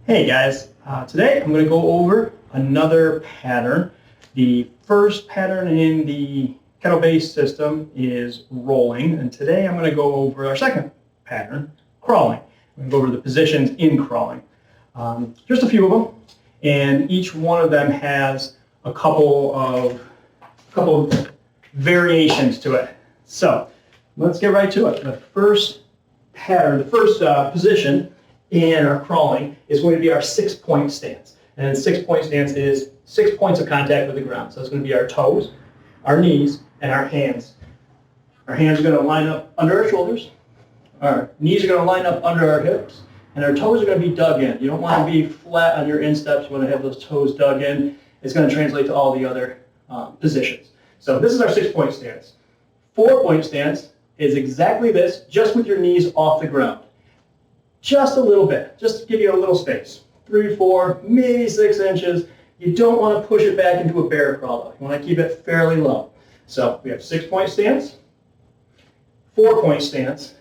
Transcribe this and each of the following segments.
Hey guys, today I'm going to go over another pattern. The first pattern in the KettleBase system is rolling, and today I'm going to go over our second pattern, crawling. I'm going to go over the positions in crawling. Just a few of them, and each one of them has a couple of variations to it. So let's get right to it. The first pattern, the first position in our crawling is going to be our 6-point stance. And 6-point stance is 6 points of contact with the ground. So it's going to be our toes, our knees, and our hands. Our hands are going to line up under our shoulders. Our knees are going to line up under our hips. And our toes are going to be dug in. You don't want to be flat on your insteps. You want to have those toes dug in. It's going to translate to all the other positions. So this is our 6-point stance. 4-point stance is exactly this, just with your knees off the ground. Just a little bit, just to give you a little space. 3, 4, maybe 6 inches. You don't want to push it back into a bear crawl though. You want to keep it fairly low. So we have 6-point stance, 4-point stance,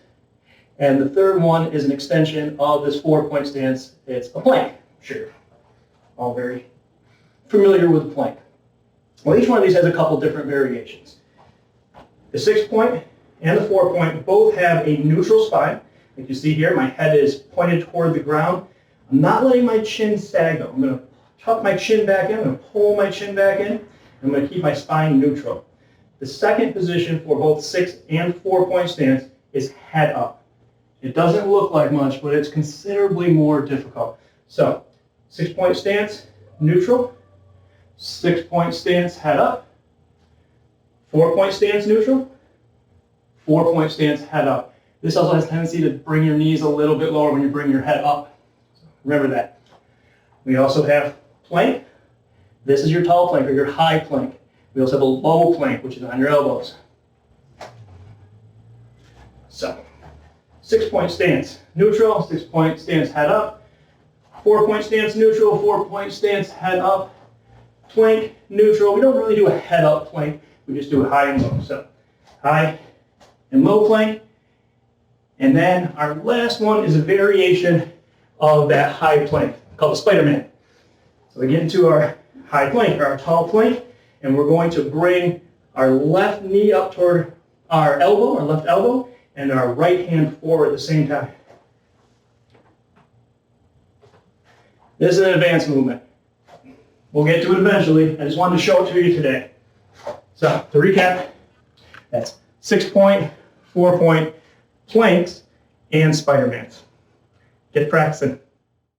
and the third one is an extension of this 4-point stance. It's a plank. Sure, all very familiar with the plank. Well, each one of these has a couple different variations. The 6-point and the 4-point both have a neutral spine. Like you see here, my head is pointed toward the ground. I'm not letting my chin sag though. I'm going to tuck my chin back in. I'm going to pull my chin back in. I'm going to keep my spine neutral. The second position for both 6 and 4-point stance is head up. It doesn't look like much, but it's considerably more difficult. So 6-point stance, neutral. 6-point stance, head up. 4-point stance, neutral. 4-point stance, head up. This also has a tendency to bring your knees a little bit lower when you bring your head up. So remember that. We also have plank. This is your tall plank or your high plank. We also have a low plank, which is on your elbows. So 6-point stance, neutral. 6-point stance, head up. 4-point stance, neutral. 4-point stance, head up. Plank, neutral. We don't really do a head up plank. We just do a high and low. So high and low plank. And then our last one is a variation of that high plank called the Spider-Man. So we get into our high plank, or our tall plank, and we're going to bring our left knee up toward our elbow, our left elbow, and our right hand forward at the same time. This is an advanced movement. We'll get to it eventually. I just wanted to show it to you today. So to recap, that's 6-point, 4-point, planks, and Spider-Mans. Get practicing.